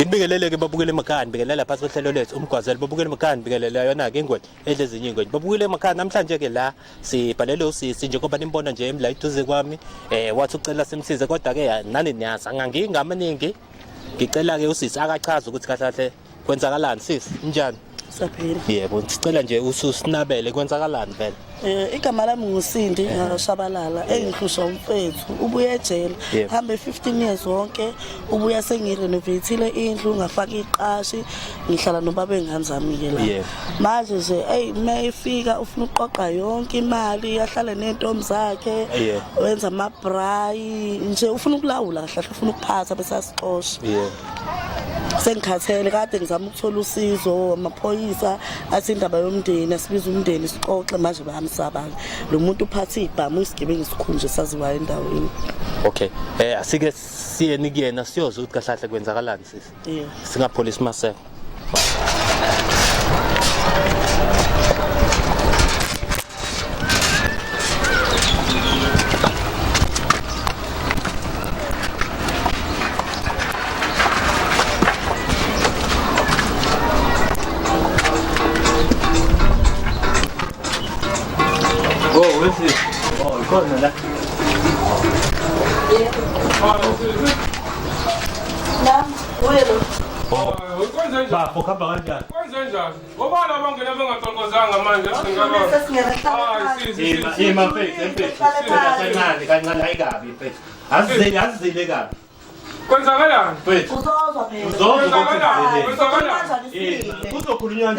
Ngibingelele ke babukele emakhaya ngibingelela phansi kwehlelo lethu umgwazelo babukele emakhaya ngibingelela yona ke ingwenya edle ezinye ingwenya babukele emakhaya namhlanje ke la sibhalele usisi njengoba nimbona nje emla iduze kwami wathi ucela simsize kodwa ke nani niyazi angingamaningi ngicela ke usisi akachaza ukuthi kahle kahle kwenzakalani sisi njani Saphila. Yebo sicela nje ususinabele kwenzakalani vele Igama lami nguSindi Shabalala engihlusha umfethu ubuye ejele hambe 15 years wonke ubuya sengirenovatile indlu ngafaka iqashi ngihlala nobaba engane zami ke la manje nje mayifika ufuna uqoqa yonke imali yahlale nentombi zakhe wenza amabray nje ufuna ukulawula kahle ufuna ukuphatha bese asixosha sengikhathele kade ngizama ukuthola usizo amaphoyisa athi indaba yomndeni asibiza umndeni sixoxe manje bahamsabanga lo muntu uphatha ibhamu isigebengu isikhunje saziwayo endaweni. Okay asike siyeni kuyena siyoza ukuthi kahle kwenzakalani sisi singapholisi maseko Nami welo. Bafo khamba kanjani? Kwenzenjani? Ngoba labangena bengaxokozanga manje mfethu kancane ayikabi mfethu azizile kabi kwenzakalani mfethu Uzozwa phela. Kuzokhulunywa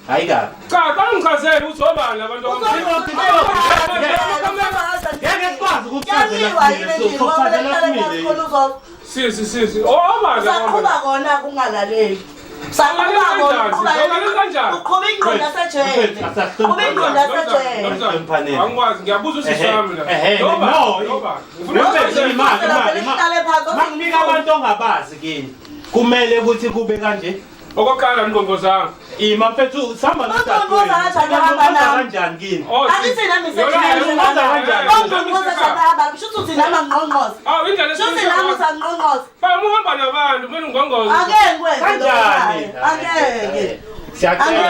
ayikabi cha ngichazela ukuthi obani abantu sisi obani Sakuba kona kungalaleli. Angikwazi ngiyabuza usisi wami Manginika abantu ongabazi kini kumele ukuthi kube kanje okokuqala ngqongqozanga ima mfethu samba kanjani kini muhamba nabantu kumele ngqongqoze siyacela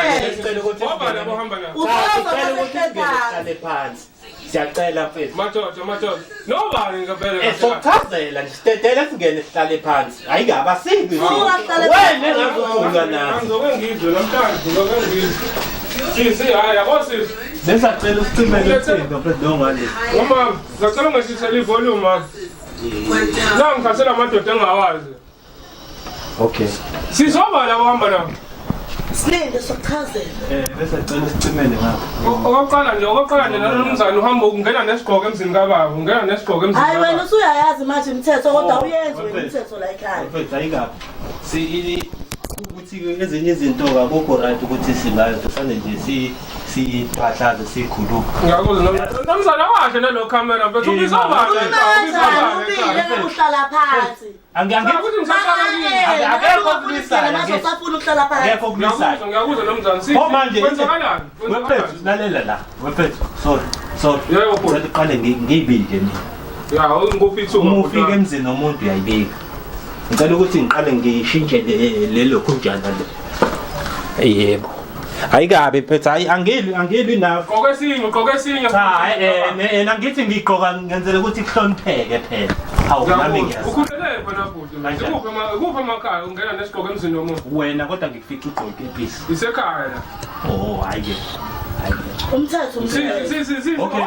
siyacela mfethu madoda nobani ngempela sokuchazela nje sitetele singene sihlale phansi ayikabi asibi wena engazokhuluma nathi ngizoke ngizwe namhlanje ngizoke ngizwe sisi hayi yabo sisi nesacela usicimele usindo mfethu ngale mama ngicela ungeshisele ivolume mama la ngikhathela amadoda engawazi okay sizoba la kuhamba nabo Silinde sokuchazela. Bese cela sicimele ngapha. Okokuqala nje nalo mzana uhamba ungena nesigqoko emzini kababa, ungena nesigqoko emzini. Hayi wena usuyayazi manje imithetho kodwa uyenze wena imithetho la ekhaya. Mfethu ayikabi. Ukuthi ezinye izinto akukho right ukuthi singayo kufanele nje siphahlaze sikhuluma. Ngiyakuzwa nomzana wakhe nalo camera mfethu ubizobani? Uhlala phansi. Angikuthi ngisaqala akekho kulisana manje usafuna ukuhlala phansi. Akekho kulisana. Ngiyakuzwa nomzana sithi kwenzakalani? Wephethu lalela la. Wephethu sorry. Yebo bhuti. Uqale ngiyibike mina. Ya ngopithu. Uma ufika emzini nomuntu uyayibika. Ngicela ukuthi ngiqale ngishintshe lelo khunjana le. Yebo. Ayikabi phethu angilwi nawe. Gqoke esinye. Cha ngithi ngigqoka ngenzele ukuthi kuhlonipheke phela. Hawu nami ngiyazi. Ukhulele khona futhi manje kuphi emakhaya ungena nesigqoko emzini nomuntu. Wena kodwa ngikufica ugqoke episi. Isekhaya la. Oh hayi. Umthetho Okay.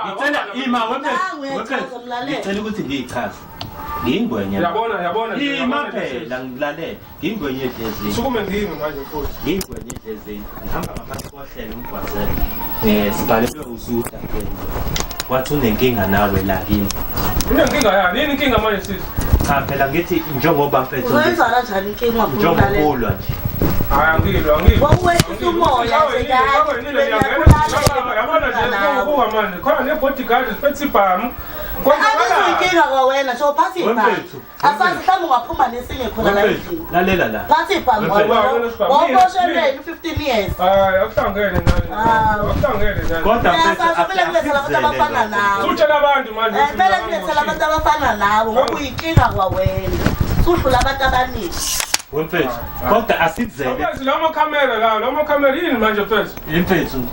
Ngicela ima wephethu. Ngicela ukuthi ngiyichaze. Ngingwenya. Yabona. Ima phela ngilalele. Ngingwenya edlezini. Sukume ngimi manje futhi. Ngingwenya edlezini. Ngihamba ngaphansi kohlelo umgwazelo. Sibhalelwe uzuda ke. Wathi unenkinga nawe la kini. Unenkinga yani? Yini inkinga manje sisi? Cha phela ngithi njengoba mfethu. Wenza kanjani inkinga njengoba nje. Hayi angilwa. Wawehlisa umoya yabona nje kuba manje khona ne bodyguard siphethe ibhamu Inkinga kwawena nje uphathi ibhanti. Asazi mhlawumbe ungaphuma nesinye khona la endlini. Lalela la. Phathi ibhanti waboshelwe 15 years. Hayi akuhlangene nani. Akuhlangene nani. Kodwa kumele kulethela abantu abafana nawe. Utshela abantu manje. Kumele kulethela abantu abafana nawe ngoba uyinkinga kwawena. Suhlula abantu abaningi. Wemfethu. Kodwa asizele. Lama camera yini manje mfethu? Mfethu.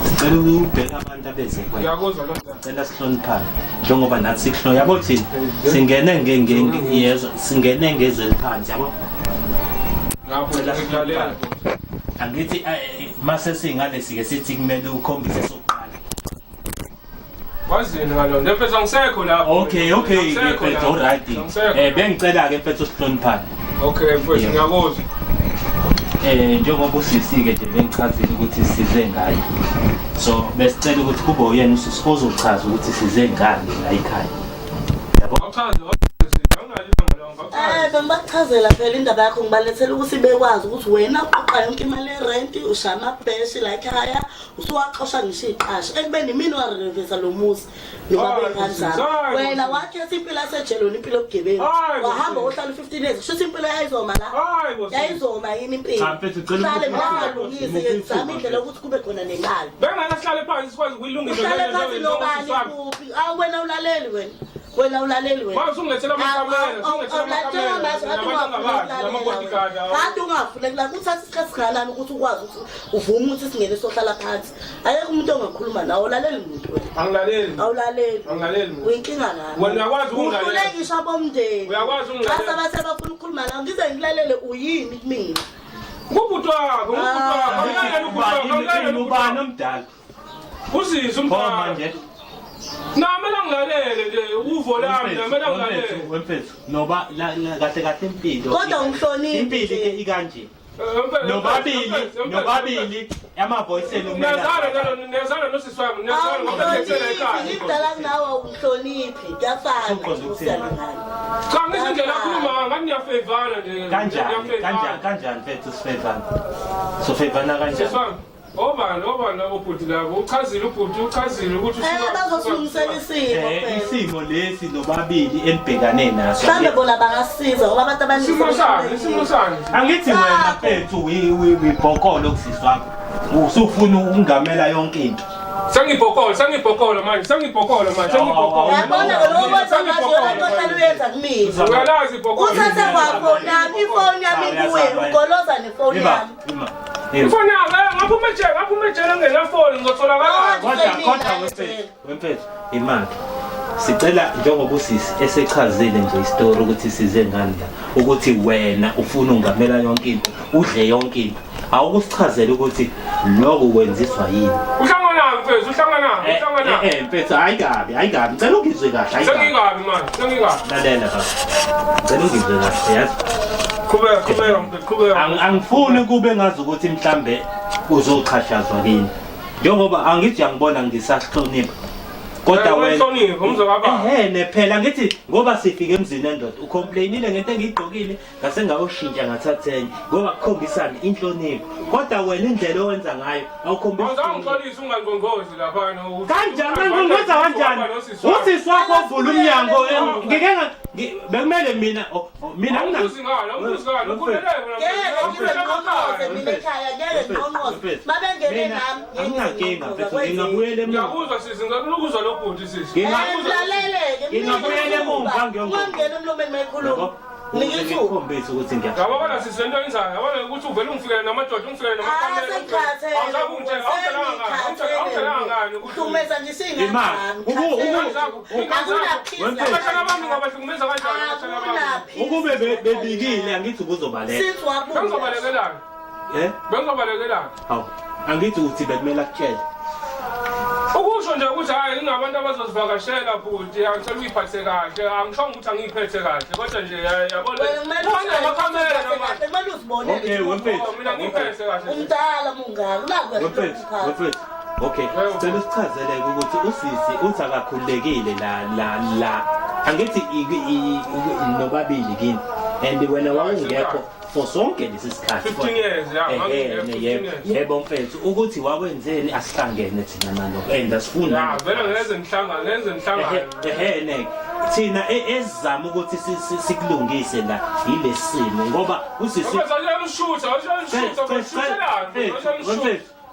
Sicela ubheka abantu abeze kwena. Ngiyakuzwa lo. Cela sihloniphane. Njengoba nathi sikhlo yabo thini? Singene yezo, singene ngezwe phansi yabo. Ngapho ngidlalela. Angithi mase singale sike sithi kumele ukhombise sokuqala. Wazini ngalo mfethu angisekho lapho. Okay, mfethu alright. Bengicela ke mfethu sihloniphane. Okay mfethu ngiyakuzwa. Njengoba usisike nje bengichazile ukuthi size ngayo. So besicela ukuthi kube uyena usizochaza ukuthi size ngani la ekhaya. Yabo? Awuchaze Bengibachazela phela indaba yakho ngibalethela ukuthi bekwazi ukuthi wena uqoqa yonke imali yerent, ushaya amabheshi la ekhaya, usuwaxosha ngisho iqasha. Ekubeni mina warenovate lo muzi noma benganjani. Wena wakhetha impilo yasejeloni, impilo yobugebengu. Wahamba ohlala 15 years. Kusho impilo yayizoma la. Yayizoma yini impilo? Cha mfethu ucela ukulungisa ngizama indlela ukuthi kube khona nemali. Bengana sihlale phansi sikwazi ukuyilungisa Uhlale phansi nobani kuphi? Wena ulaleli wena. Wena ulaleli wena. Ungethela amakamera, kanti ungafulekela kuthatha isikhathi singakanani ukuthi ukwazi ukuthi uvume ukuthi singene sohlala phansi. Ayekho umuntu ongakhuluma nawe, ulalela umuntu wena. Angilaleli. Awulaleli. Uyinkinga ngani? Wena uyakwazi ukungalalela. Uhlulekisha bomndeni. Uyakwazi ukungalalela. Basa bathe bafuna ukukhuluma nawe, ngize ngilalele uyini kumina. Ubhuti wakho, ubani omdala. Usizwe umfana. Manje Namela ngilalele nje uvo lami namela ngilalele. Wemfethu noba kahle impilo. Kodwa ungihloniphi. Impilo ke ikanje. Nobabili ama-voice Niyazana nosisi wami, niyazana ngoba ngiyethela ekhaya. Ngidala nawe uhloniphi, kuyafana. Cha ngisho nje lakhuluma ngathi niyafavana nje. Kanjani mfethu sifavana? Sofavana kanjani? Obani ubhuti labo uchazile ubhuti uchazile ukuthi bazosilungisela isimo lesi nobabili enibhekane naso. Mhlambe bona bangasiza ngoba abantu abaningi isimo sani. Angithi wena mfethu uyibhokolo kusisi wakho. Usufuna ukungamela yonke into. Sengibhokolo manje. Yabona lo manje ohlala uyenza kumina. Uyalazi ibhokolo. Uthathe kwakho nami ifoni yami kuwe, ugoloza nefoni yami. Ifoni yami ngaphuma ejele ngenafoni ngizotholakala. Kodwa wemfethu imali. Sicela njengoba usisi esechazile nje istory ukuthi size ngani la. Ukuthi wena ufuna ungamela yonke into, udle yonke into. Awukusichazela ukuthi lokho kwenziswa yini. Uhlangana mfethu, mfethu ayikabi. Ngicela ungizwe kahle. Sengikabi manje. Lalela baba. Ngicela ungizwe kahle, yazi? Qhubeka. Angifuni kube ngazi ukuthi mhlambe uzochashazwa kini. Njengoba angithi angibona ngisahlonipha. Kodwa wena nephela ngithi ngoba sifike emzini endoda ucomplainile ngento engiyigqokile ngase ngawushintsha ngathathenye ngoba kukhombisana inhlonipho. Kodwa wena indlela owenza ngayo awukhombisi. Awuzangixolisa ungangqongozi lapha no. Kanjani ngingwenza kanjani? Usisi wakho ovula umnyango bekumele mina ngingazingala ukhulelele ngingabuyela emuva. Ngiyakuzwa sisi ngikuzwa lo bhuti sisi. Ngingabuyela emuva ngiyongena emlomeni mayikhuluma. Ngikhombisa ukuthi ngiyabona sisi lento yenzayo yabona ukuthi uvele ungifikele namadoda ungifikele namakamera. Awuzakunje ngani uhlumeza nje singani. Ukube bebikile angithi kuzobaleka. Bengizobalekelana. Bengizobalekelana. Hawu angithi uthi bekumele akutshele. Ukusho nje ukuthi hayi ingabantu abazozivakashela bhuti angicela uyiphathe kahle angisho ukuthi angiyiphethe kahle kodwa nje yabona amakamera noma okay wemfethu mina ngiphethe kahle umdala mungani wemfethu okay sicela sichazele ukuthi usisi uthi akakhululekile la angithi nobabili kini and wena wawungekho for sonke lesi sikhathi 15 years yebo mfethu ukuthi wakwenzeni asihlangene thina nalokho and asifuna vele ngeze ngihlangane thina ezizama ukuthi sikulungise la ilesimo ngoba usisi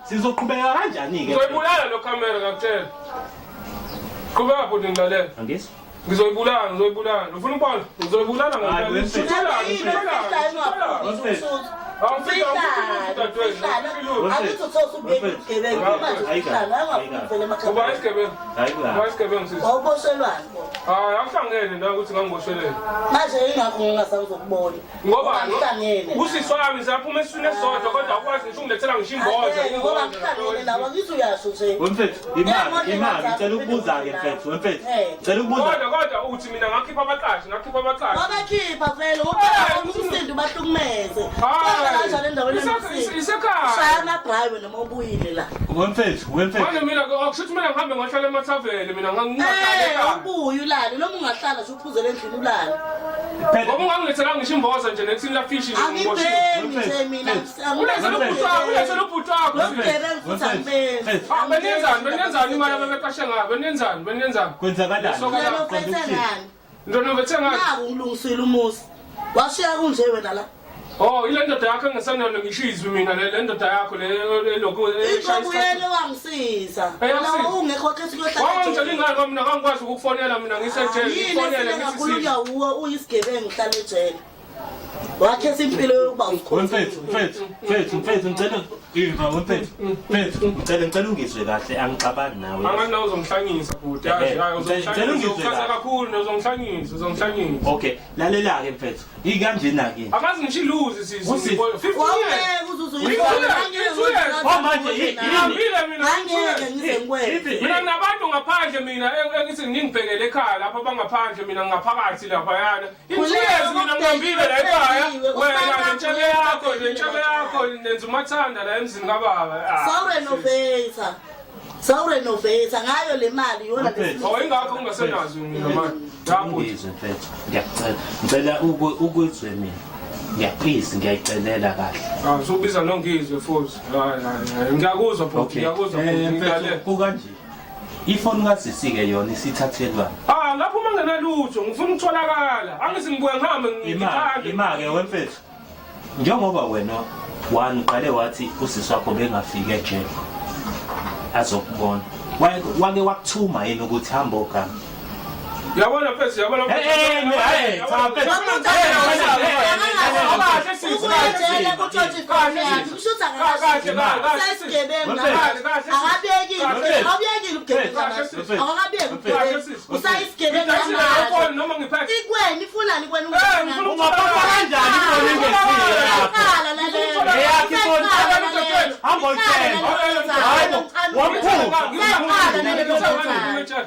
sizoqhubeka kanjani ke ngizoyibulala lo camera ngakutshela qhubeka bhuti ngilalela angisi ngizoyibulala ufuna ukubona ngizoyibulala akuhlangene la ukuthi ngangiboshelele manje ingakho ngingasazokubona ngoba usisi wami siyaphuma esiswini esodwa kodwa ukwazi ngisho ungilethela ngisho imboza ngoba ngihlangene nawe ngithi uyasho nje mfethu imali ngicela ukubuza ke mfethu ngicela ukubuza kodwa uthi mina ngakhipha abaqashi wabakhipha vele ukuthi uSindi bahlukumeze kanjalo endaweni shaya amabrayi noma ubuyile la mfethu manje mina akushuthi mina ngihambe ngohlala emathaveni mina ngingahlala ubuye ulale noma ungahlala nje uphuzele endlini ulale ngoba ungangilethela ngisho imboza nje nekuthini la fish angibhemi nje mina uleze lobhuti wakho benenzani imali abebeqashe ngayo benenzani kwenzakalani ntona bethenga naku ngilungisile umusi washiya kunje wena la ile ndoda yakho engisanalo ngisho izwi mina le ndoda yakho lokho ikobuyele wangisiza wena ungekho khethi wangitshela ingane ngoba mina ngangikwazi ukukufonela mina ngisejele ngifonele ngisikhuluma uwe uyisigebengu uhlala ejele wakhe simpilo yokuba ukhona mfethu ngicela ungizwe kahle angixabani nawe anganawo uzongihlangisa futhi uzongihlangisa kakhulu uzongihlangisa okay lalela ke mfethu ikanjena ke akazi ngisho iluzi sisi 15 years mina nabantu ngaphandle mina engithi ngingibhekele ekhaya lapha abangaphandle mina ngaphakathi lapha yana years mina ngihambile la ekhaya wena nentshebe yakho nenza umathanda la emzini kababa sawurenovate ngayo le mali yona ingakho ungasenazo mina manje mfethu ngiyacela ukwizwe mina please ngiyayicelela kahle sokubiza nongizwe futhi ngiyakuzwa futhi ngiyakuzwa kanje ifoni kasisi-ke yona isithathelwa lapho uma ngenalutho ngifuna ukutholakala angithi ngibuye ngihambe imake wemfethu njengoba wena uqale wathi usisi wakho bengafika ejele azokubona wake wakuthuma yini ukuthi hamba ogama yabona mfethu yabona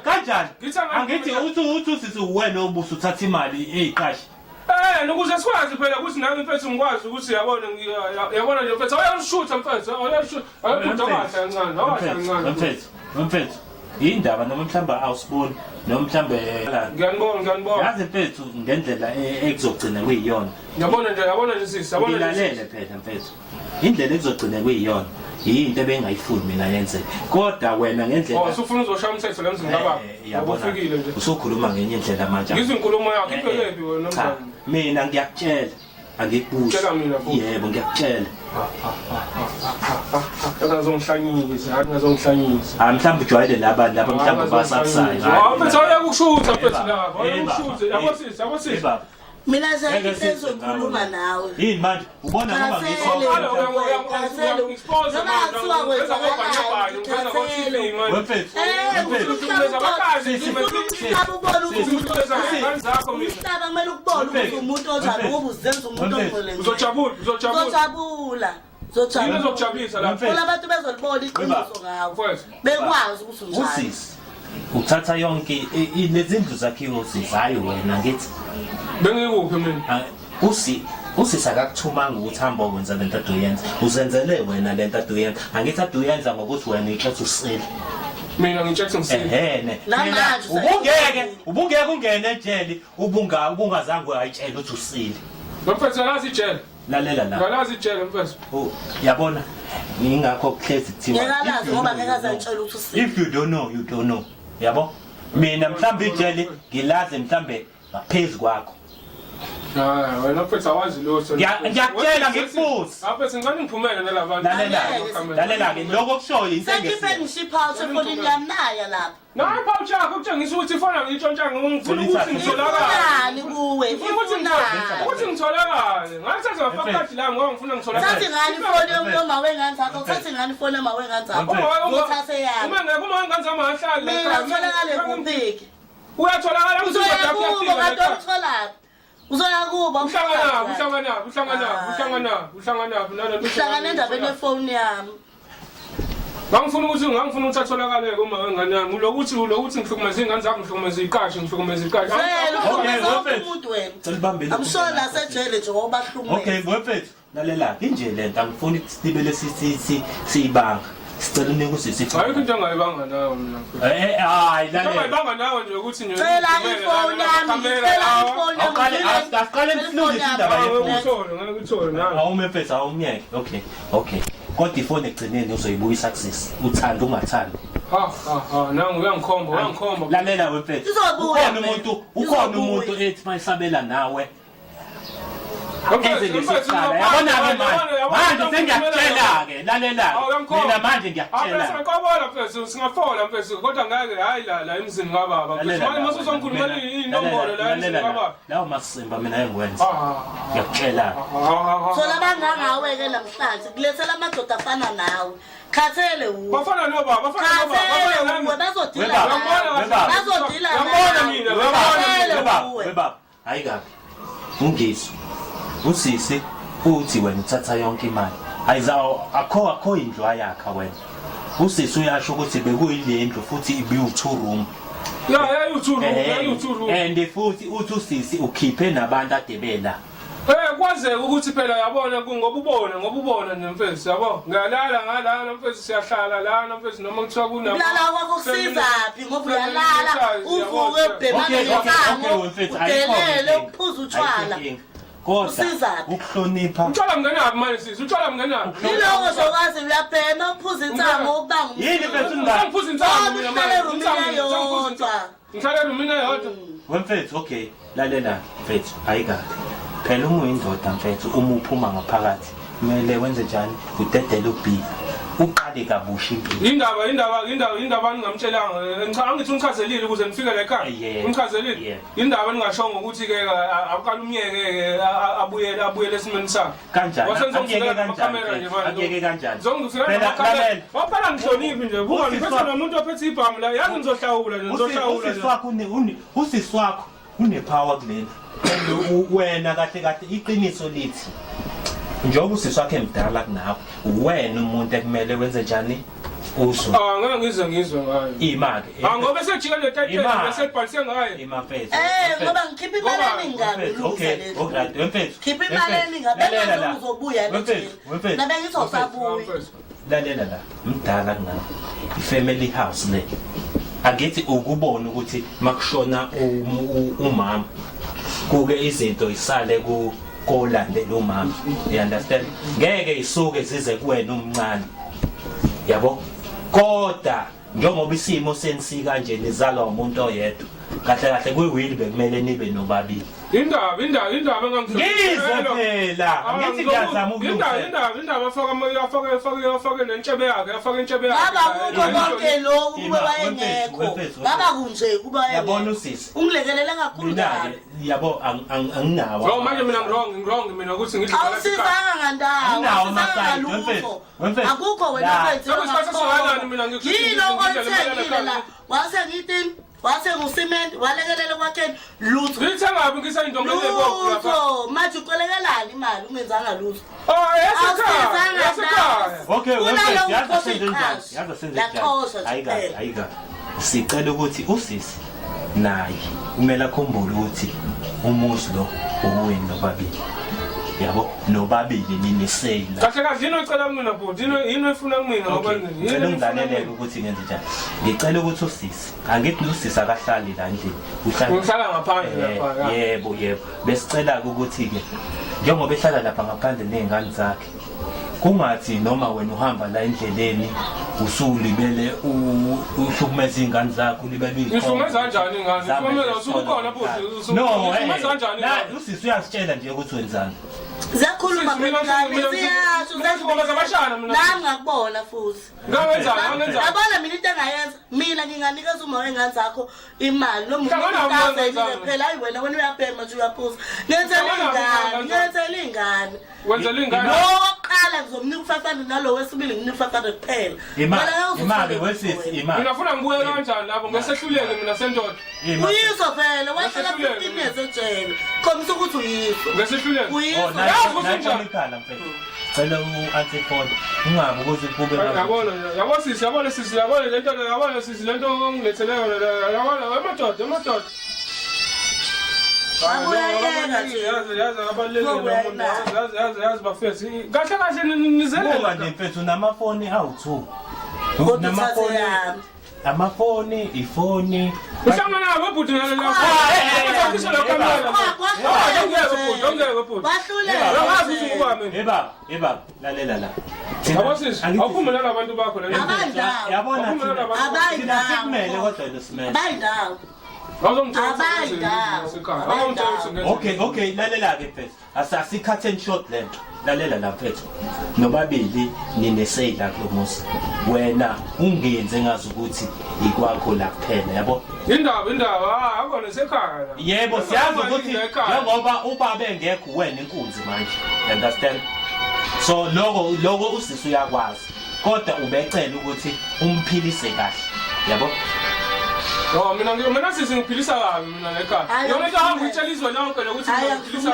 kanjani angithi uthi sisi wena obuso uthatha imali eyiqashi nokuze sikwazi phela ukuthi nami mfethu ngikwazi ukuthi yabona nje mfethu awuyashutha mfethu mfethu indaba noma mhlawumbe awusiboni noma mhlawumbe ngiyanibona yazi mfethu ngendlela ekuzogcina kuyiyona yabona nje sisi ngilalele phela mfethu indlela ekuzogcina kuyiyona yinto ebengayifuni mina yenze kodwa wena ngendlela usufuna uzoshaya umthetho la emzini kababa ubufikile nje usukhuluma ngenye indlela manje izinkulumo yakho iphelele wena cha mina ngiyakutshela angikubuzi yebo ngiyakutshela ngazongihlanyisa mhlawumbe ujwayele laba mhlawumbe basakusayo mfethu uyakushutha mfethu lapha uyakushutha yabo sisi mina ngizokhuluma nawe yini manje ubona noma abantu bezolibona iqiniso ngawo bekwazi ukuthi unjani uthatha yonke lezindlu zakhiwe usizayo wena ngithi bengikuphi mina usisa akakuthumanga ukuthi hamba ukwenza lento aduyenza uzenzele wena lento aduyenza angithi aduyenza ngokuthi wena ixethe usile mina ngitshethe ngisile ubungeke ungene ejele ubungazange ayitshela ukuthi usile Mfethu alazi ijele. Lalela la. Ngalazi ijele mfethu. Oh, yabona. Ngingakho kuhlezi kuthiwa. Ngiyalazi ngoba ngeke azantshela ukuthi usi. If you don't know, you don't know. Yabo? Mina mhlambe ijele ngilaze mhlambe ngaphezulu kwakho. Hayi, wena mfethu awazi lutho. Ngiyakutshela ngikubuza. Mfethu ngicela ngiphumele nalabantu. Lalela ke lokho kushoyo into Sengipheni engesiyo. ngishipha efonini yami naya lapha. Nayi phawuthi yakho kutshengisa ukuthi ifona ngitshontsha ngifuna ukuthi ngitholakale. Ngifuna kuwe. Ukuthi ngitholakale. Ngathi ngafaka la ngoba ngifuna ngitholakale. Sathi ngani ifoni yoma wengane zakho, sathi ngani ifoni yoma wengane zakho. Ngothathe yami. Uma ngeke uma ngane zami ahlali. Mina utholakale kuphiki. Uyatholakala Uzoya kubo kanti utholaphi? Uzoya kubo. Uhlangana nalento. Uhlangana endabeni yefoni yami. Ngangifuna ukuthi atholakale uma wengane yami. Ulokuthi ngihlukumeza ingane zakho, ngihlukumeza iqashe. Okay, umuntu wena. Selibambele. Amshona sejele nje ngoba bahlumele. Okay, mfethu. Lalela inje lento angifuni ukuthi sibele siyibanga. Sicela unike usisifa. Ayikho into engayibanga nawe mina. Hayi lalela. Ngayibanga nawe nje ukuthi nje. Cela ifoni yami, cela ifoni yami. Aqale mfundisi indaba Ngikuthole nawe. Awumefethu awumyeke. Okay. Kodwa ifoni egcineni uzoyibuyisa kusisi. Uthanda ungathandi. Nangu uyangikhomba. Lalela wemfethu. Ukhona umuntu ethi mayisabela nawe. Yabona manje sengiyakutshela ke lalela mina manje ngiyakutshela ngiyakubona mfethu singafola mfethu kodwa ngeke hayi la emzini kababa manje masuzongikhulumela inombolo la emzini kababa lawo masimba mina engwenza ngiyakutshela Thola bangangawe ke namhlanje kulethela amadoda afana nawe khathele uwe bafana nobaba bazodila webaba hayi kabi ungizwe usisi uthi wena uthatha yonke imali ayizawo akho indlu ayakha wena usisi uyasho ukuthi bekuyile indlu futhi ibiwu2 room you2 room and futhi uthi usisi ukhiphe nabantu adebela kwazeke ukuthi phela yabona ngoba ubona nje mfethu yabo ngiyalala ngalana mfethu siyahlala lana mfethu noma kuthiwa kunabo lala kwakho kusizaphi ngoba uyalala uvuke ubhemana udelele uphuza utshwala kodwa ukuhlonipha utshwala mngenaphi manje sisi utshwala mngenaphi yiloko zokwazi uyabhema uphuza intsango ubanga yini mfethu ngiphuza intsango mina ngihlale rumina yodwa wemfethu okay lalela mfethu ayikahle phela unguyindoda mfethu uma uphuma ngaphakathi kumele wenze njani udedele ubhika uqale kabusha impilo indaba ningamtshelanga angithi ungichazelile ukuze nifike la ekhaya ungichazelile indaba ningashongo ukuthi ke aqala umyeke abuyele esimeni sakhe kanjani angeke kanjani phela waphala ngihloniphi nje buka ngiphethe nomuntu ophethe ibhamu la yazi ngizohlawula usisi wakho unepower kuleli wena kahle iqiniso lithi njengoba usisi wakhe emdala kunawe wena umuntu ekumele wenze njani uzwe ngeke ngizwe ngayo imake ngoba sejika le title bese bhalise ngayo imafethu ngoba ngikhipha imali eningi okay wemfethu khipha imali eningi bese uzobuya nje nabe ngizosabuya lalela la mdala kunawe ifamily house le agithi ukubona ukuthi makushona umama kuke izinto isale kolandela umama you understand ngeke isuke size kuwena umncane yabo kodwa njengoba isimo sensi kanje nizalwa umuntu oyedwa kahle kuyiwili bekumele nibe nobabili indaba phela ngithi ngiyazama indaba afaka nentshebe yakhe afaka intshebe yakhe baba konke lokhu kube wayengekho baba kunje kuba yabona usisi ungilekelela kakhulu ngabe yabo anginawo manje mina ngirong mina ukuthi ngithi awusizanga ngandawo wemfethu akukho wena mfethu yini okwenzekile la wase ngithi wase ngucement walekelela kwakheni lutho ngithe ngabe ngisayinto ngelebo lapha manje uqelekelani imali ungenzanga lutho esekhaya okay yaza senze ayika sicela ukuthi usisi naye kumele akhumbule ukuthi umuzi lo uwini nobabili yabo nobabili ninisela kahle kahle yini ocela kumina bhuti yini efuna kumina ngokwenzeni ngicela ungilaleleke ukuthi ngenze njani ngicela ukuthi usisi angithi usisi akahlali la endlini uhlala ngaphandle lapha yebo besicela-ke ukuthi-ke njengoba ehlala lapha ngaphandle ney'ngane zakhe kungathi noma wena uhamba la endleleni usulibele uhlukumeza iy'ngane zakho ulibele ngihlukumeza kanjani ingane usukhona bhuti uhlukumeza kanjani usisi uyasitshela nje ukuthi wenzani ziyakhuluma nami ngakubona futhi yabona mina into engayenza mina nginganikeza uma wengane zakho imali noma phela hayi wena uyabhema nje uyaphuza ngenzela iy'ngane oqala ngizomnika u-500 nalo wesibili nginika u-500 kuphela imali wesisi imali mina funa ngibuye kanjani lapho ngesehluleke mina sendoda uyiso vele wahlala 15 years ejele khombisa ukuthi uyiso ngesehluleke uyiso ikhala mfethu cela u-antifona ungabi ukuze kube yabona sisi yabona lento ongilethele yona yabona emadoda yazi bafethu kahle kahle nizelela nje mfethu namafoni awu-2 amafoni ifoni uhlangana nabo bhuti ebaba lalela la awuphume nalabantu bakho yabona thina sikumele kodwa nosimele okay lalela-ke mfethu asikhatheni short lento lalela la mfethu nobabili nineseyila kulo muzi wena ungenze ngazi ukuthi ikwakho la kuphela yabo indaba akona sekhaya yebo siyazi ukuthi njengoba ubaba engekho wena inkunzi manje understand so lokho usisi uyakwazi kodwa ubecela ukuthi umphilise kahle yabo mina sisi ngiphilisa kabi mina lekhaya yona into hamba uyitshela izwe lonke lokuthi ngiphilisa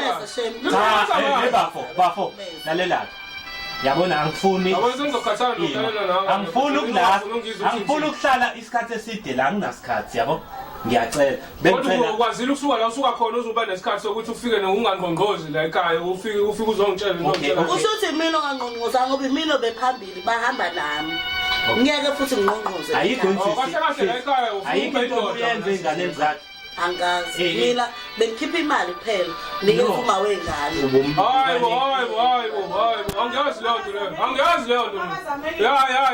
kabi bafo lalela yabona angifuni ukuhlala isikhathi eside la anginasikhathi yabo ngiyacela kodwa ukwazile ukusuka la usuka khona uzoba nesikhathi sokuthi ufike ungangqongqozi la ekhaya ufike uzongitshela usho ukuthi mina ongangqongqoza ngoba mina bephambili bahamba nami ngeke futhi ngqongqoze ayikho kahle la ekhaya ayikho into oyenze ingane zakhe angazi mina bengikhipha imali kuphela nikeza uma wengane hayibo angiyazi leyo nto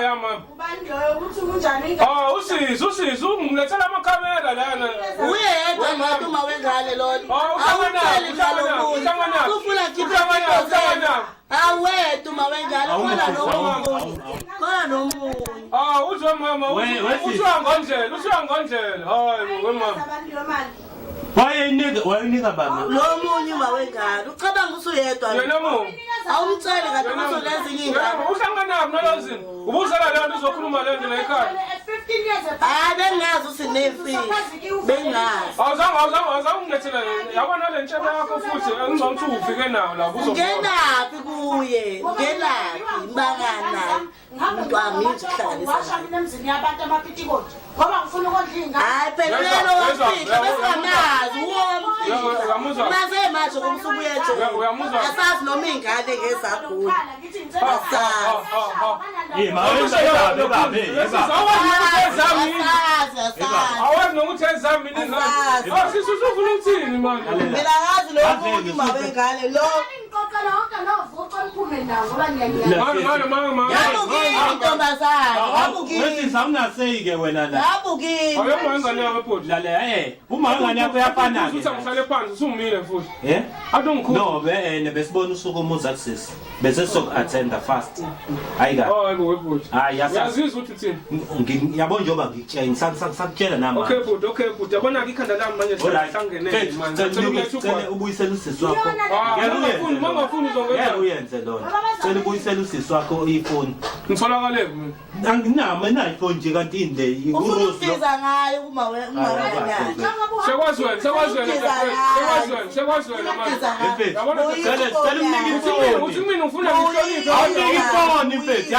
ya mama ubani loyo ukuthi kunjani usisi ungilethela amakhamera lana uyedwa ngathi uma wengane lona ufuna awethu uma wengane khona nomunye uzwe mama usuya ngondlela hayibo wemama wayinika bani lo munye uma wengane ucabanga usuyedwa awumceli kanti ukuthi lezinye ingane uhlanganaphi nalozini ubuzela leyo nto uzokhuluma le nto la ekhaya bengazi usinefisi bengazi awuzange ungilethela yabona le ntshebe yakho futhi engizongithi ufike nawo la ngenaphi kuye ngenaphi mbangani naye umntwami washa mina emzini yabantu amapitikoti ngoba ngifuna ukondla ingane hayi phela lelo wamfihla besingamazi umaze manje kumsuku yethu asazi noma ingane ngezagula awazi nokuthi ezami sisi usufuna ukuthini manje mina ngazi lo muntu uma wengane lo ngixoxela wonke novuco liphume nawo ngoba awungaseyike wena la ingane yakho bhuti lale uma ingane yakho yafana futhi ngihlale phansi usungimile futhi no besibona usuku umuza kusisi bese soku-attenda fast yazizwa ukuthi uthini yabo njengoba ngikutshela nama okay bhuti yabona-ke ikhanda lami manje cela ubuyisele usisi wakho mangafuni uyenze lona cela ubuyisele usisi wakho ifoni ngitholakale mina anginayo ifoni nje kanti indle ufuna ukusiza ngayo uma wengane sekwazi wena uthi mina ufuna ifoni mfethu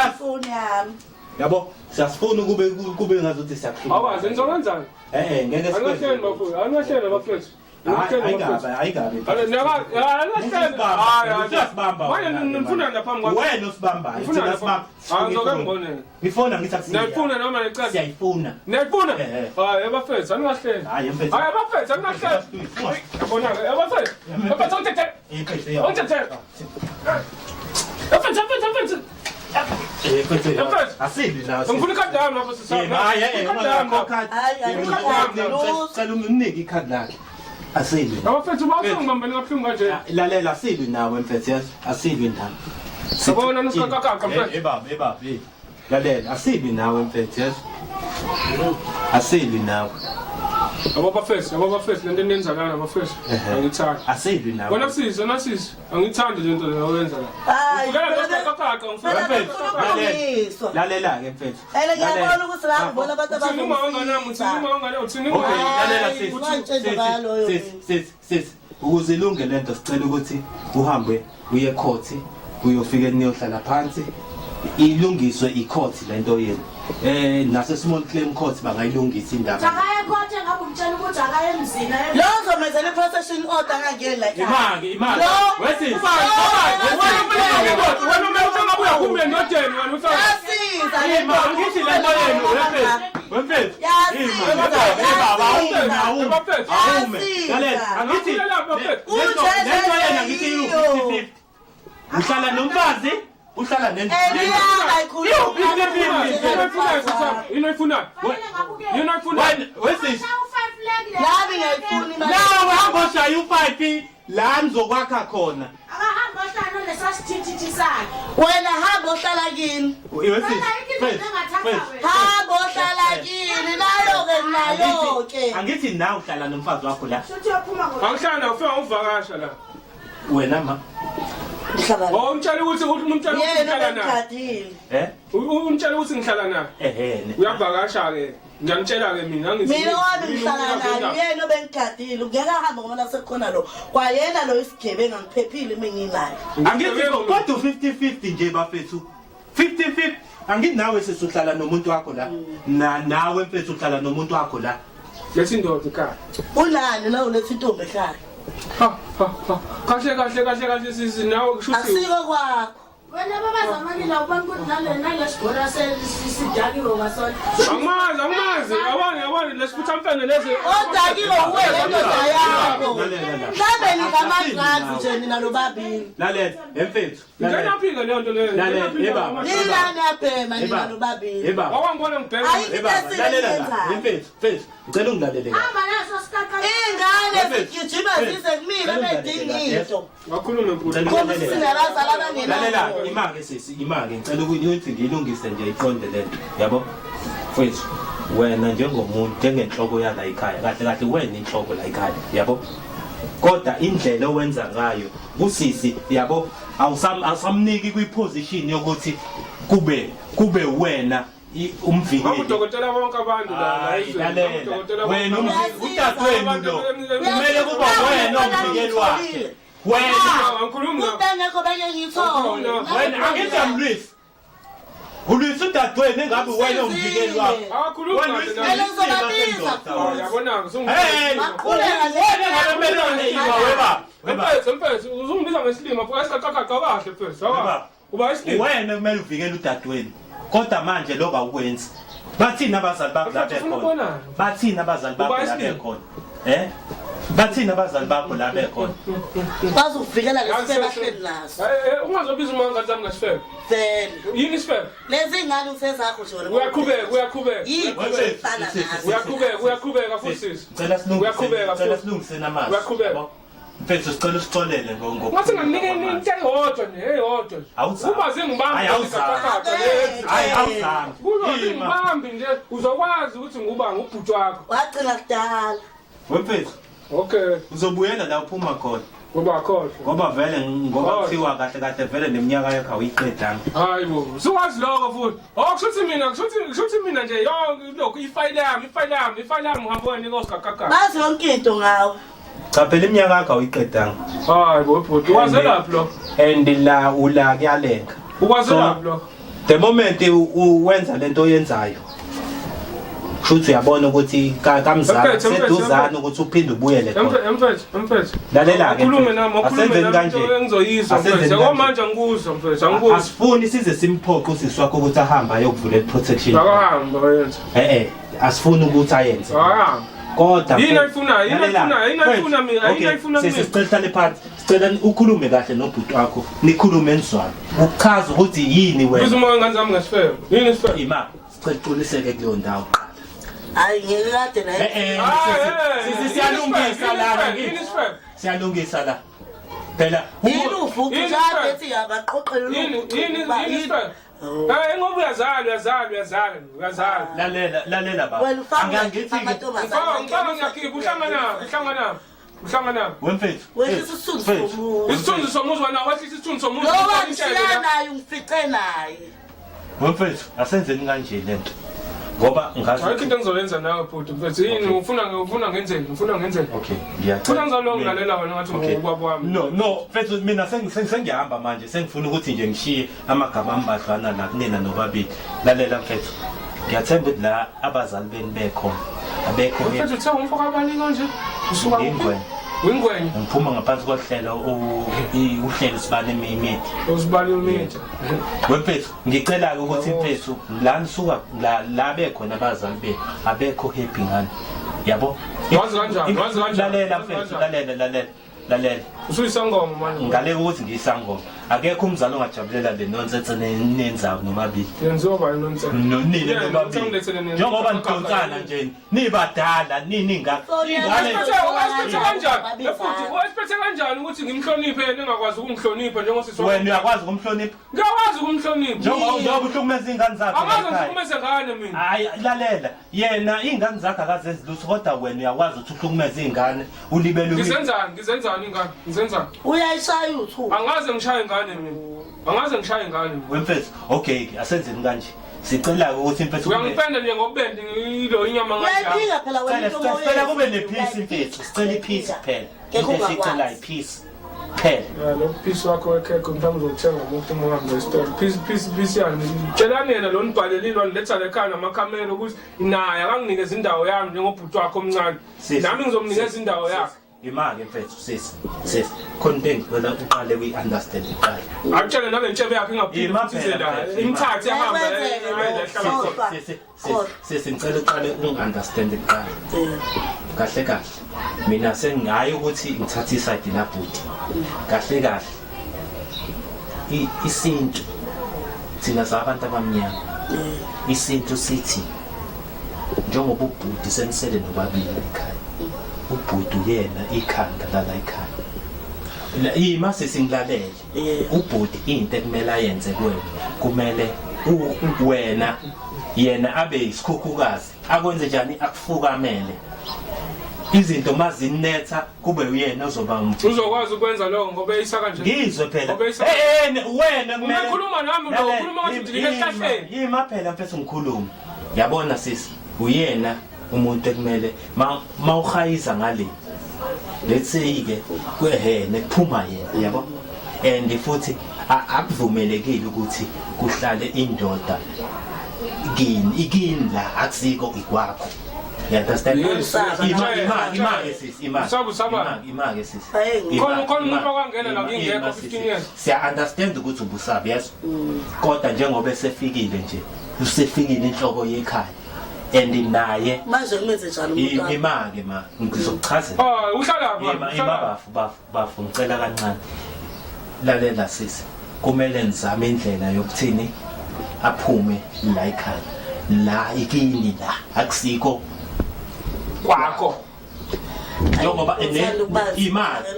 yabo siyasifuna kube ngazuthi siyakuhluma awazi ngizokwenzani ngeke angahleli bafethu ayikabi. Nimfuna laphambi kwakho. Wena usibambayo. Ngifuna lapha. Ngizoke ngibone. Ngifona ngithi akusiya. Nayifuna noma necala. Siyayifuna. Nayifuna? Hayi abafethu angahleli. Hayi mfethu. Hayi abafethu angahleli. Yabona ke abafethu. Abafethu ongithethe. Ongithethe. Abafethu. Asibi nawe. Ngifuna ikhadi lami lapho sisaba. Cela umnike ikhadi lakhe. Asibi. Abafethu bawusengibambeni kabuhlungu kanje. Lalela asibi nawe mfethu yazi. Asibi nawe. Sabona nusikakaka mfethu. Ebaba. Lalela asibi nawe mfethu yazi. Asibi nawe. Abafethu lento enenzakala abafethu. Angithandi. Asibi nawe. Wena sisi, angithandi lento leyo oyenza la. Hayi. Lalela ke mfethu. Ngiyabona ukuthi la ngibona abantu sis ukuze ilunge lento sicela ukuthi uhambe uye court uyofika niyohlala phansi ilungiswe icourt lento yenu nase small claim court bangayilungisa indaba Akaya court ngabe umtshela ukuthi akaye emzini. Lonzo menzele protection order angangeni la. imali wethi wena umethanga buya kumbe ndodeni wena ufaka. ngithi lento yenu wemfethu uhlala nomfazi uhlala uhamboshaya u5 la nizokwakha khona Akahamba ohlala nesasithithithi sakhe. Wena hamba ohlala kini. Hamba ohlala kini nayo ke. Angithi na uhlala nomfazi wakho la. Shothi uyaphuma ngoba. Angihlala ufika uvakasha la. Wena ma. Ngihlala. Umtshela ukuthi umtshela ngihlala naye. Umtshela ukuthi ngihlala naye. Uyavakasha ke. Ngiyamtshela ke mina wami ngihlala naye yena obengigadile ngeke ahamba ngoba sekukhona lo kwayena lo isigebenga ngiphephile menginayo angithi kodwa 50-50 nje bafethu 50-50 angithi nawe sesuhlala nomuntu wakho la nawe mfethu uhlala nomuntu wakho la lethi ndoda ekhaya unani la ulethi intombi ekhaya kahle sisi nawe kusho ukuthi asiko kwakho Wena baba zamani la ubani ukuthi nalesigora sidakiwe ngasona. Angimazi yabona lesifutha mfene lezi. Odakiwe uwe ndoda yakho. Mhlambe ngamaglazi nje nina lobabili. Lalela emfethu. Ngena phika le nto leyo. Lalela ebaba. Nina niyabhema nina lobabili. Ebaba. Awangibona ngibheka. Ebaba lalela emfethu. Ngicela ungilalele. Hamba naso sikaka. Ingane zigijima zize kumina bedingito. Ngakhuluma nkulu. Komisineraza labangena. Lalela imake sisi imake ngicela ukuthi ngilungise nje iqonde lento yabo mfethu wena njengomuntu njengenhloko yala ekhaya kahle wena inhloko la ekhaya yabo kodwa indlela owenza ngayo kusisi yabo awusamniki kwiposition yokuthi kube wena umvikeli udokotela bonke abantu la udokotela wena udadewenu lo kumele kuba wena umvikeli wakhe wena angikhuluma ngekho benye ngithola wena angizamlwisi ulwisa udadewenu engabe wena umvikeli wakho akakhuluma yabona mfethu uzungibiza ngesilima futhi asikaqaqa kahle mfethu uba isilima wena kumele uvikele udadewenu kodwa manje lokho awukwenzi bathina abazali bakho la bekhona bathina abazali bakho la bekhona bathina abazali bakho la bekhona bazokuvikela lesifebe naso ungazobiza umanga zami ngasifebe vele yini isifebe lezi ngane usezakho jona uyaqhubeka futhi sisi cela silungiseni amazwi mfethu sicela usixolele ngathi nginike into eyodwa nje kuba zingibambi ngibambi nje uzokwazi ukuthi nguba ngubhuti wakho wagcina kudala wemfethu okay uzobuyela la uphuma khona ngoba khohle ngoba vele ngoba kuthiwa kahle vele neminyaka yakho ayiqedanga hayibo siwazi lokho futhi kushuthi mina nje lokho ifile yami uhambo wena ngosakaka bazi yonke into ngawe cha phela iminyaka yakho ayiqedanga hayibo bhuti waze laphi lo and la ula kuyalenga ukwaze laphi lo the moment uwenza lento oyenzayo Kushuthi uyabona ukuthi kamzala seduzana ukuthi uphinde ubuyele khona. Mfethu. Lalela ke. Ukhulume nami, ukhulume nami engizoyizwa mfethu. Ngokumanje angikuzwa mfethu, angikuzwa. Asifuni size simphoqe usisi wakho ukuthi ahambe ayokuvula protection. Akahamba yenza. Asifuni ukuthi ayenze. Akahamba. Kodwa yini ayifuna mina. Sicela phansi. Sicela ukhulume kahle nobhuti wakho. Nikhulume nizwane. Ukuchaza ukuthi yini wena. Uzuma ngane zami ngesifebe. Yini isifebe? Ima, sicela uqiniseke kuleyo ndawo. Hayi ngeke kade naye. Siyalungisa lana ngithi. Siyalungisa la. Phela yini uvuka njalo ethi yabaqoqela umuntu. Yini isifebe? Ngoba uyazala. Lalela baba. Angangithi Ngifaka ngiyakhipha uhlangana. Wemfethu. Isithunzi somuzi wena wathi isithunzi somuzi. Lo wangishaya naye ungifice naye. Wemfethu, asenzeni kanje lento. Ngoba ngazi ayikho into engizoyenza nawe bhuti mfethu yini ufuna ngenzeni okay ngiyacela ufuna ngizalo ngilalela wena ngathi ngokwabo wami no mfethu mina sengihamba manje sengifuna ukuthi nje ngishiye amagama ambadlwana la kunena nobabili lalela mfethu ngiyathemba ukuthi la abazali beni bekhona abekho mfethu uthe umfaka abani kanje usuka Wingwenye ngiphuma ngaphansi kohlelo uhlelo sibane imithi usibali imithi wemfethu ngicela ukuthi mfethu la nisuka la bekhona abazali be abekho happy ngani yabo wazi kanjani lalela mfethu lalela usuyisangoma manje ngale ukuthi ngiyisangoma akekho umzali ongajabulela le nonsense nenzayo nomabili yenziwa nonsense nonile nomabili njengoba nidonsana nje nibadala ingane wasiphethe kanjani ukuthi ngimhloniphe ningakwazi ukungihlonipha njengosisi wena uyakwazi ukumhlonipha ngiyakwazi ukumhlonipha njengoba uhlukumeza ingane zakho akazi ngihlukumeze ngane mina hayi lalela yena ingane zakho akazenzi lutho kodwa wena uyakwazi ukuthi uhlukumeze ingane ulibele ngizenzani ingane ngizenzani uyayishaya uthu angaze ngishaye ingane mina wemfethu okay asenzeni kanje sicela ukuthi mfethu uyangipenda nje ngobende ngilo inyama nganje uyayiphinga phela wena sicela kube nepeace mfethu sicela ipeace phela sicela ipeace phela lo peace wakho ekhekho mhlawumbe uzothenga umuntu omhambe esitolo peace yani tshelani yena lo nibhalelilwa niletha lekhaya namakhamera ukuthi naye akanginikeza indawo yami njengobhuti wakho omncane nami ngizomnikeza indawo yakhe imake mfethu sisi content wena uqale we-understand iqala akutshele nale ntshebe yakhe ingaphithizela imthathe yahambe sisi ngicela uqale ungi-understand iqala kahle mina sengayo ukuthi ngithathe iside labhuti kahle isintu thina sabantu abamnyama isintu sithi njengoba ubhuti senisele nobabili ekhaya ubhuti yena ikhanda lala ekhaya ima sesingilalele ubhuti into ekumele ayenze kuwena kumele wena yena abe isikhukhukazi akwenze njani akufukamele izinto mazinetha kube uyena ozoba uzokwazi ukwenza lokho ngoba eyisaka nje ngizwe phela wena kumele ukhuluma nami lo ukhuluma ngathi ngidile ehlahleni yima phela mfethu ngikhuluma yabona sisi uyena umuntu ekumele mawukhayisa ngale let's say ke kwehene kuphuma yena yabo and futhi akuvumelekile ukuthi kuhlale indoda ikini la akusiko ikwakho you understand imake sis khona umuntu okwangena la ngingekho 15 years siya understand ukuthi ubusabi yes kodwa njengoba esefikile nje usefikile inhloko yekhaya and naye manje kumenze njalo umuntu imake ngizokuchaza uhlala bafu ngicela kancane lalela sisi kumele nizame indlela yokuthini aphume la ekhaya la ikini la akusiko kwakho njengoba imake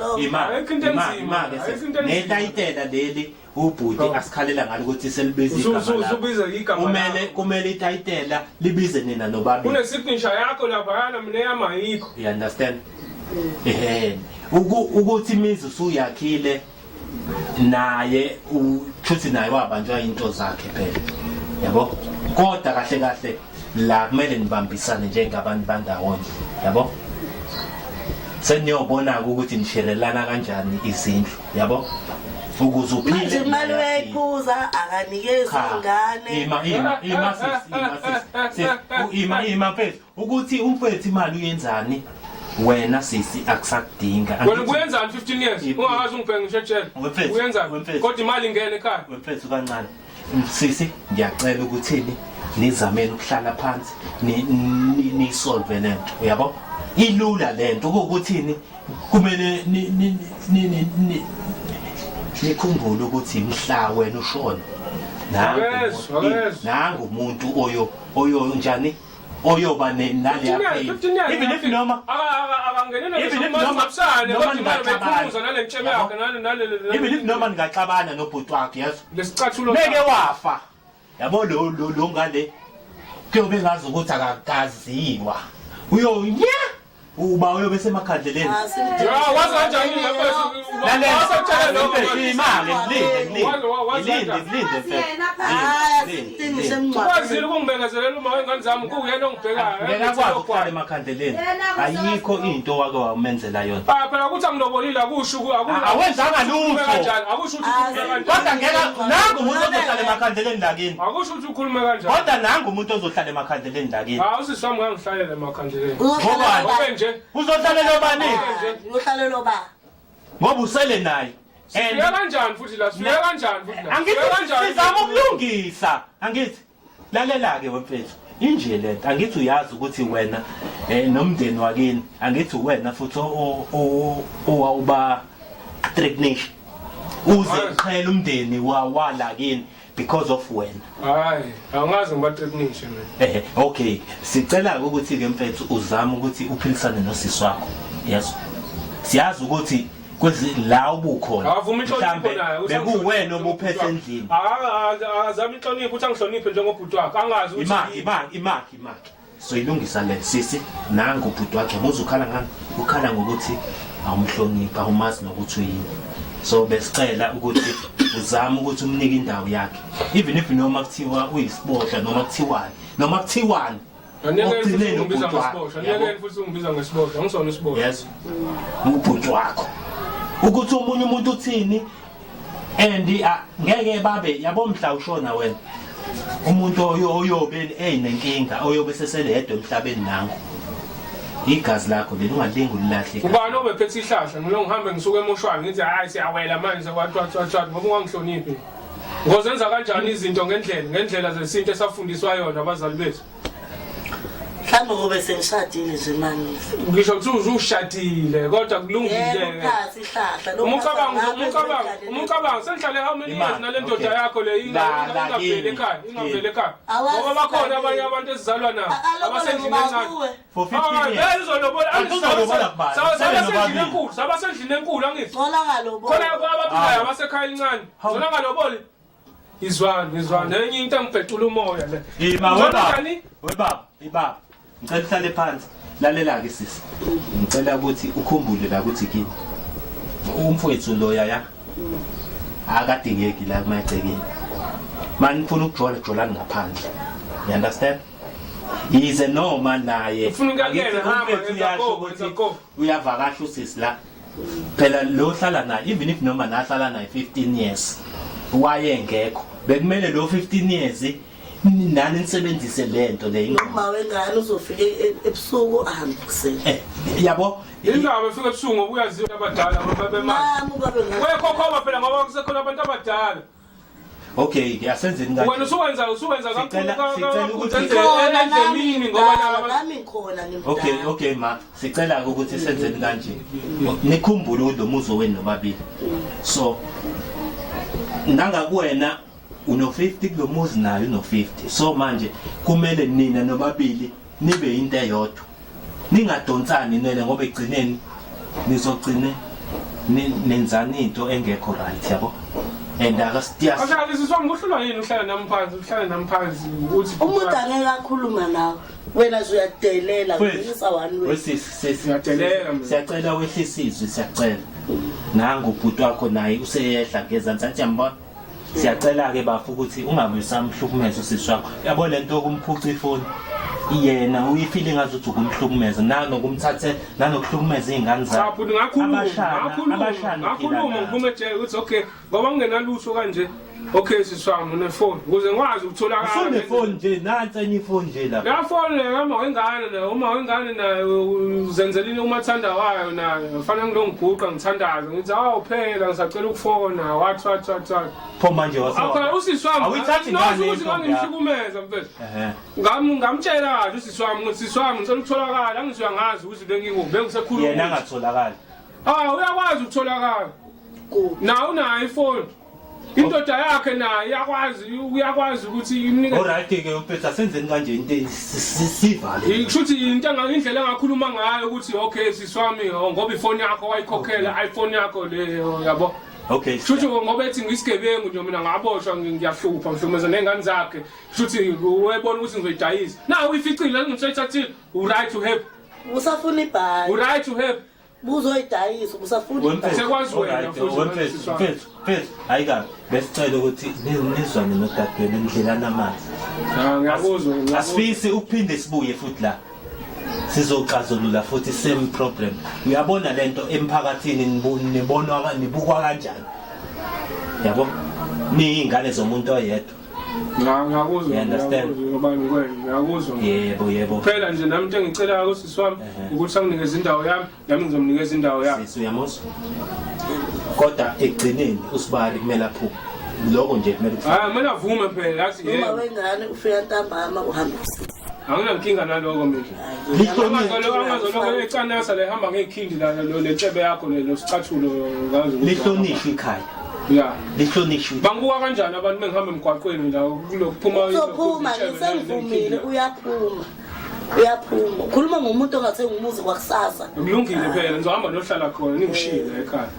netayitela leli ubhuti asikhalela ngalo ukuthi selibiza igama kumele itayitela libize nina nobabili kune signature yakho lapha yana mina yami ayikho you understand ukuthi imizi usuyakhile naye uthi naye wabanjwa into zakhe phela yabo kodwa kahle la kumele nibambisane njengabantu bandawonye yabo seniyobona ukuthi nisherelana kanjani izindlu yabo ukuze uphile manje imali uyayiphuza akanikezi ingane ima mfethu ukuthi umfethu imali uyenzani wena sisi akusakudinga wena kuyenzani 15 years ungazi ungibheke ngishejele uyenzani kodwa imali ingene ekhaya wemfethu kancane sisi ngiyacela ukuthini nizameni ukuhlala phansi nisolve lento uyabo ilula lento ukuthi kumele nikhumbule ukuthi mhla wena ushona nangu umuntu oyo njani oyoba nale yaphela even if noma ningaxabana nobhuti wakhe yazo meke wafa yabo lo ngale kuyobe ngazi ukuthi akakaziwa uba uyobe semakhandleleni wazi kanjani kwazile ukungibengezelela uma wengane zami kuyena ongibhekayo ngiyakwazi ukuhlala emakhandleleni ayikho into wake wamenzela yona phela ukuthi angilobolile akusho awenzanga lutho akusho ukuthi kodwa ngeke nangu umuntu ozohlala emakhandleleni lakini akusho ukuthi ukhulume kanjani kodwa nangu umuntu ozohlala emakhandleleni lakini usisi wami ngangihlalele emakhandleleni ngoba nje uzohlalela obani uyohlalela oba ngoba usele naye sifika kanjani futhi la angithi sizama ukulungisa angithi lalela-ke wemfethu inje lento angithi uyazi ukuthi wena nomndeni wakini angithi wena futhi owawuba threatenisha uze uqhela umndeni walakini because of wena hayi angazi ngibathreatenisha mina okay sicela ukuthi-ke mfethu uzame ukuthi uphilisane nosisi wakho yes siyazi ukuthi la ubukhona mhlawumbe bekuwena obuphethe endlini azami inhlonipho ukuthi angihloniphe njengobhuti wakhe angazi ukuthi imaki soyilungisa le sisi nangu ubhuti wakhe muze ukhala ngani ukhala ngokuthi awumhloniphi awumazi nokuthi uyini so besicela ukuthi uzame ukuthi umnike indawo yakhe even if noma kuthiwa uyisiboshwa noma kuthiwani Angeke futhi ungibiza ngesiboshwa ngisona isiboshwa yes ubhuti wakho ukuthi umunye umuntu uthini and ngeke babe yabo mhla ushona wena umuntu oyobe enenkinga oyobe sesele yedwa emhlabeni nangu igazi lakho leli ungalingi ulilahle ubani obephethe ihlahla ngilo ngihambe ngisuka emoshwani ngithi hayi siyawela manje sekwathwa ngoba ungangihloniphi ngozenza kanjani izinto ngendlela zesinto esafundiswa yona abazali bethu mhlawumbe ngobe sengishadile nje manje ngisho ukuthi uzushadile kodwa kulungile umucabanga sengihlale how many years nale ndoda yakho le ingavele ekhaya ngoba bakhona abanye abantu esizalwa nabo abasendlini encane for 15 years sabasendlini enkulu angithi ngola ngalobola khona abaphilayo abasekhaya elincane zona ngaloboli izwana enye into engibhecula umoya le webaba ngicela uhlale phansi lalela-ke sisi ngicela ukuthi ukhumbule la ukuthi kini umfowethu loya ya akadingeki la kumagcekeni mani nifuna ukujolani ngaphandle you understand yize noma naye uyavakasha usisi la phela lo hlala naye even if noma nahlala naye 15 years wayengekho bekumele lo 15 years nani nisebenzise lento le noma wengane uzofike ebusuku ahambe kuseni yabo indaba efika ebusuku ngoba uyaziwa abadala babemali wekhokhoba phela ngoba kusekhona abantu abadala okay ngiyasenzeni kanjani wena usuwenza nami ngikhona okay ma sicela ukuthi senzeni kanje nikhumbule ukuthi lo muzo wenu nobabili so nangakuwena uno50 kulo muzi nayo uno50 so manje kumele nina nobabili nibe into eyodwa ningadonsani nele ngoba egcineni nizogcine nenzani into engekho right yabo and akasitiyasi akasiswa ngohlulwa yini uhlala namphansi uthi umuntu angeke akhuluma nawe wena uyadelela ngisa one way siyacela wehlisizwe siyacela nangu ubhuti wakho naye useyehla ngezansi athi yambona siyacela ke bafu ukuthi ungabe usamhlukumeza usisi wakho yabo lento yokumphuca ifoni yena uyifeeling azuthi ukumhlukumeza nanokumthathe nanokuhlukumeza izingane zakhe. Ngakhuluma ngiphume ejele ukuthi okay ngoba ngingenalutho kanje okay siswami unefone ukuze ngikwazi ukutholakala. Unefone nje nansi enye ifone nje lapha. La phone ngama wengane na uma wengane nayo uzenzelini umathanda wayo nayo ufana ngilongiguqa ngithandaza ngithi awuphela ngisacela ukufona wathi pho manje okay usiswami awuyithathi ingane ukuthi ngangimhlukumeza mfethu ngamtshela kahle usiswami ukuthi siswami ngicela ukutholakala angizwe ngazi ukuthi bengisekhuluma yena angatholakala uyakwazi ukutholakala na unayo ifone indoda yakhe naye uyakwazi ukuthi imnike. Alright ke umpethu asenzeni kanje into sivale. Ngishuthi indlela engakhuluma ngayo ukuthi okay siswami ngoba ifoni yakho wayikhokhela iPhone yakho leyo yabo. Okay. Shuthi ngoba ethi ngisigebengu nje mina ngaboshwa ngiyahlupha ngihlukumeza nengane zakhe. Shuthi uyebona ukuthi ngizoyidayisa. Na uyificile ngimsayithathile right to help. Usafuna ibhayi. Right to help. Buzoyidayisa usafuna ibhayi. Sekwazi wena mfethu ayika besicela ukuthi nizwane nodadewenu endlelana amanzi. Ngiyakuzwa. Asifisi ukuphinde sibuye futhi la. Sizoxazulula futhi same problem. Uyabona lento emphakathini nibukwa kanjani? Yabo? Niyingane zomuntu oyedwa. Ngiyakuzwa. Understand? Ngiyakuzwa. Yebo. Phela nje nami into engicela kusisi wami ukuthi anginikeze indawo yami, nami ngizomnikeza indawo yami. Sisi uyamuzwa? Kodwa egcineni usibali kumele aphume. Lokho nje kumele ufike. Kumele avume phela athi yebo. Uma wengane ufika ntambama uhamba. Anginankinga naloko mina. Angazoloko ecanasa lehamba ngekhindi la lentshebe yakho losicathulo ngazo. Lihlonishwe ikhaya. Yeah. Lihlonishwe. Bangibuka kanjani abantu mengihamba emgwaqweni la kulokuphuma uzophuma ngisengivumile uyaphuma. Ukhuluma ngomuntu ongathenga umuzi kwakusasa. Kulungile phela ngizohamba nohlala khona ningishile ekhaya.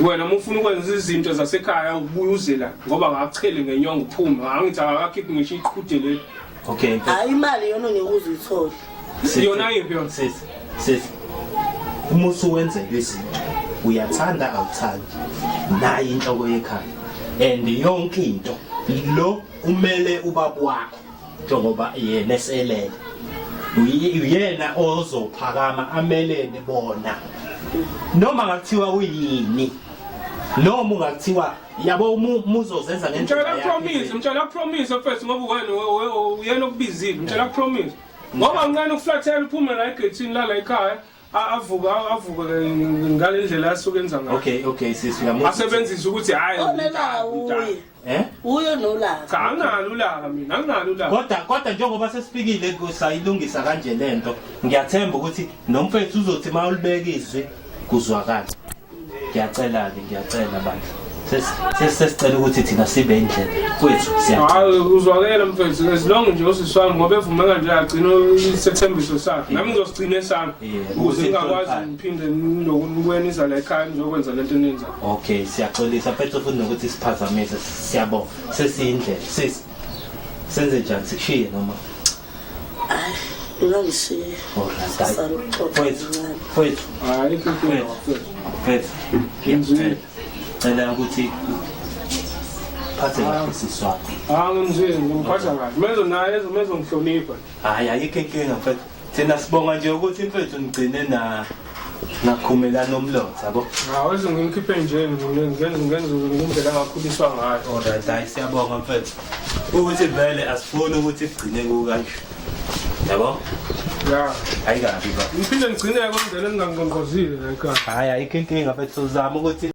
Wena ufuna ukwenza izinto zasekhaya ubuye uzela ngoba ngakuchele ngenyongo uphuma angithi akakhiphi ngisho iqhude le. Okay. Hayi imali yona ngeke uyithole. Siyona yiphi yona sis. Umusu wenze izinto. Uyathanda awuthandi. Nayi inhloko yekhaya. And yonke into lo umele ubaba wakho njengoba yena eselele. Uyena ozophakama amelene bona. Noma ngakuthiwa uyini. Noma ungakuthiwa yabo umuzozenza ngendlela yakhe. Mtshela promise first ngoba uyena okubizile mtshela promise. Ngoba ngane ukuflathela uphume la egethini la ekhaya avuka ngale ndlela asukenza ngayo. Okay sisi uyamuzwa. Asebenzisa ukuthi hayi uyo nolaka. Anginalo ulaka mina anginalo ulaka. Kodwa njengoba sesifikile kusayilungisa kanje lento ngiyathemba ukuthi nomfethu uzothi mawulibekizwe kuzwakala. Ngiyacela bandla. Sesicela ukuthi thina sibe indlela kwethu siyacela. Hayi uzwakela mfethu as long nje usiswami ngoba evuma kanje agcina isethembiso sakhe nami ngizosigcina esami ukuze ngakwazi ngiphinde ngilokwenza la ekhaya ngizokwenza lento enenza. Okay siyaxolisa mfethu futhi nokuthi siphazamise siyabonga sesiyindlela senze njani sikushiye noma Unangishiye. Wait. Hayi Wait. Cela ukuthi phathe kahle siswapha. Ngiphatha kahle. Mezo ngihlonipha. Hayi ayikho inkinga mfethu. Thina sibonga nje ukuthi mfethu ngigcine nakhumelana nomlotha yabo. Hayi ngimkhiphe nje ngenza indlela angakhuliswa ngayo. Alright hayi siyabonga mfethu. Ukuthi vele asifuni ukuthi sigcine kukanje. Yabo? Ya. Hayi kabi ba. Ngiphinde ngigcine konke indlela engangqongqozile la ekhaya. Hayi ayikho inkinga mfethu uzama ukuthi